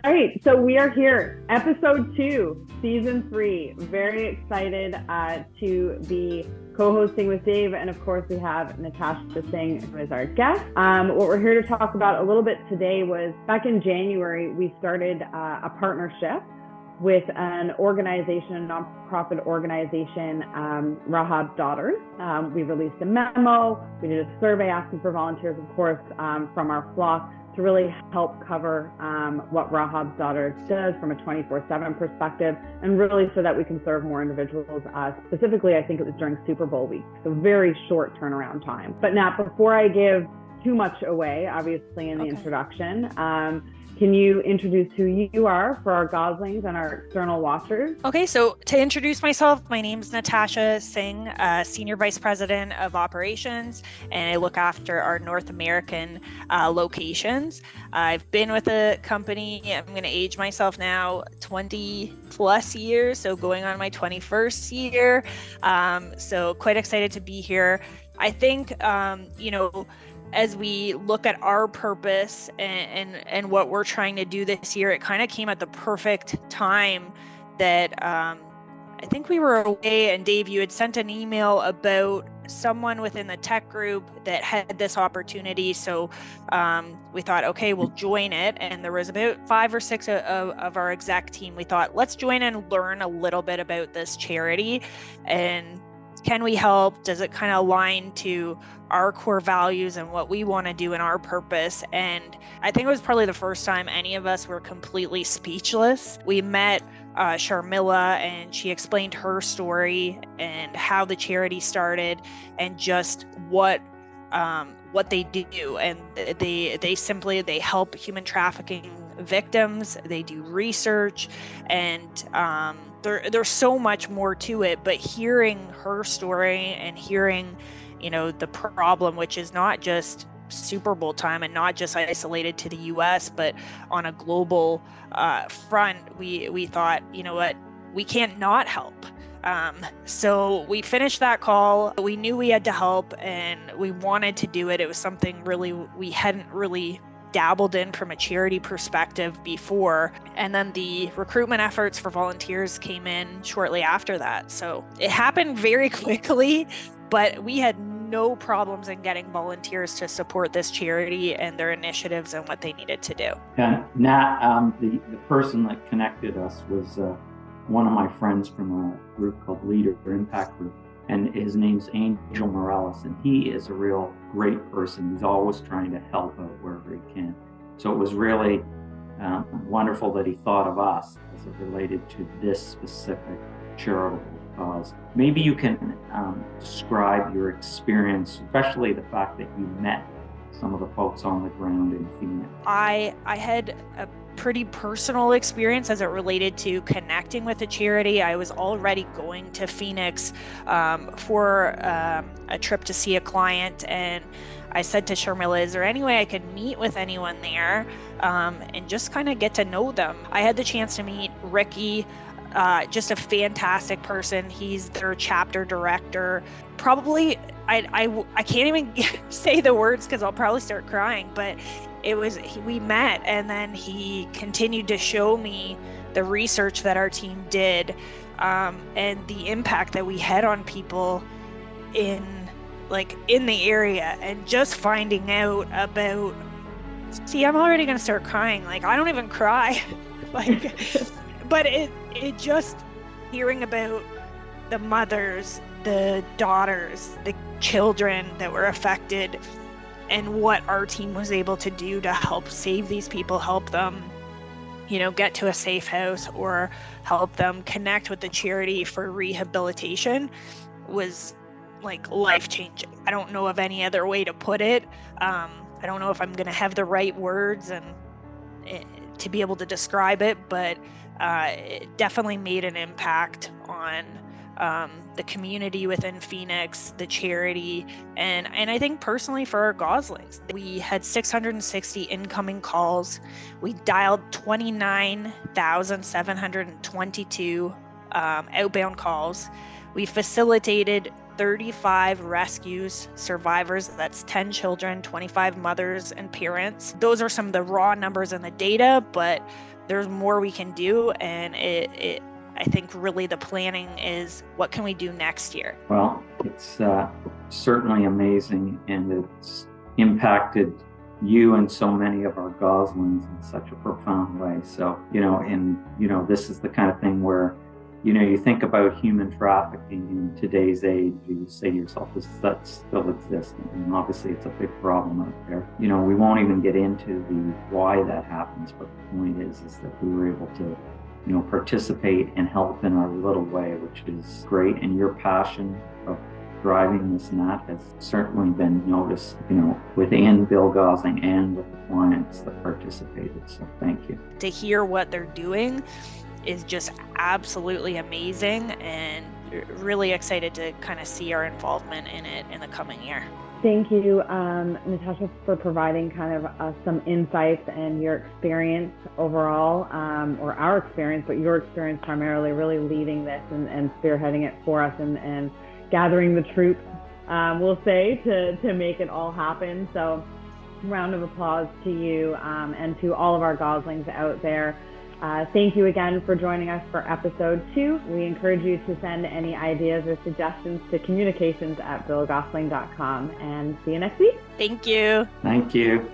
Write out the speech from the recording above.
right, so we are here, episode 2, season 3. Very excited to be co-hosting with Dave, and of course we have Natasha Singh, who is our guest. What we're here to talk about a little bit today was back in January, we started a partnership with an organization, a nonprofit organization, Rahab's Daughters. We released a memo, we did a survey asking for volunteers, of course, from our flock to really help cover what Rahab's Daughters does from a 24/7 perspective, and really so that we can serve more individuals. Specifically, I think it was during Super Bowl week, so very short turnaround time. But Nat, before I give too much away, obviously in the introduction, can you introduce who you are for our Goslings and our external watchers? Okay, so to introduce myself, my name is Natasha Singh, Senior Vice President of Operations, and I look after our North American locations. I've been with the company, I'm going to age myself now, 20 plus years, so going on my 21st year. So quite excited to be here. I think, as we look at our purpose and what we're trying to do this year, it kind of came at the perfect time that I think we were away, and Dave, you had sent an email about someone within the tech group that had this opportunity. So we thought, okay, we'll join it. And there was about 5 or 6 of our exec team. We thought, let's join and learn a little bit about this charity. And can we help? Does it kind of align to our core values and what we want to do in our purpose? And I think it was probably the first time any of us were completely speechless. We met Sharmila, and she explained her story and how the charity started and just what they do. And they help human trafficking victims. They do research, and there's so much more to it. But hearing her story and hearing, the problem, which is not just Super Bowl time and not just isolated to the US, but on a global front, we thought, you know what, we can't not help. So we finished that call. We knew we had to help, and we wanted to do it. It was something really we hadn't really dabbled in from a charity perspective before. And then the recruitment efforts for volunteers came in shortly after that. So it happened very quickly, but we had no problems in getting volunteers to support this charity and their initiatives and what they needed to do. And Nat, the person that connected us was one of my friends from a group called Leader Impact Group, and his name's Angel Morales, and he is a real great person. He's always trying to help out wherever he can. So it was really wonderful that he thought of us as it related to this specific charitable cause. Maybe you can describe your experience, especially the fact that you met some of the folks on the ground in Phoenix. I had a pretty personal experience as it related to connecting with a charity. I was already going to Phoenix for a trip to see a client, and I said to Sharmila, is there any way I could meet with anyone there and just kind of get to know them? I had the chance to meet Ricky, just a fantastic person. He's their chapter director. Probably, I can't even say the words because I'll probably start crying, but we met, and then he continued to show me the research that our team did, and the impact that we had on people in the area, and just finding out about, I'm already going to start crying. I don't even cry. But it just hearing about the mothers, the daughters, the children that were affected, and what our team was able to do to help save these people, help them, get to a safe house, or help them connect with the charity for rehabilitation, was life-changing. I don't know of any other way to put it. I don't know if I'm going to have the right words and to be able to describe it, but it definitely made an impact on the community within Phoenix, the charity, and I think personally for our Goslings. We had 660 incoming calls. We dialed 29,722 outbound calls. We facilitated 35 rescues, survivors, that's 10 children, 25 mothers and parents. Those are some of the raw numbers in the data, but there's more we can do, and I think really the planning is what can we do next year? Well, it's certainly amazing, and it's impacted you and so many of our Goslings in such a profound way. So, this is the kind of thing where, you think about human trafficking in today's age, you say to yourself, does that still exist? And obviously it's a big problem out there. We won't even get into the why that happens, but the point is that we were able to participate and help in our little way, which is great. And your passion of driving this net has certainly been noticed, within Bill Gosling and with the clients that participated. So thank you. To hear what they're doing is just absolutely amazing, and really excited to kind of see our involvement in it in the coming year. Thank you, Natasha, for providing kind of some insights and your experience overall, or our experience, but your experience primarily really leading this and spearheading it for us and gathering the troops, we'll say, to make it all happen. So round of applause to you and to all of our Goslings out there. Thank you again for joining us for episode 2. We encourage you to send any ideas or suggestions to communications@billgosling.com, and see you next week. Thank you. Thank you.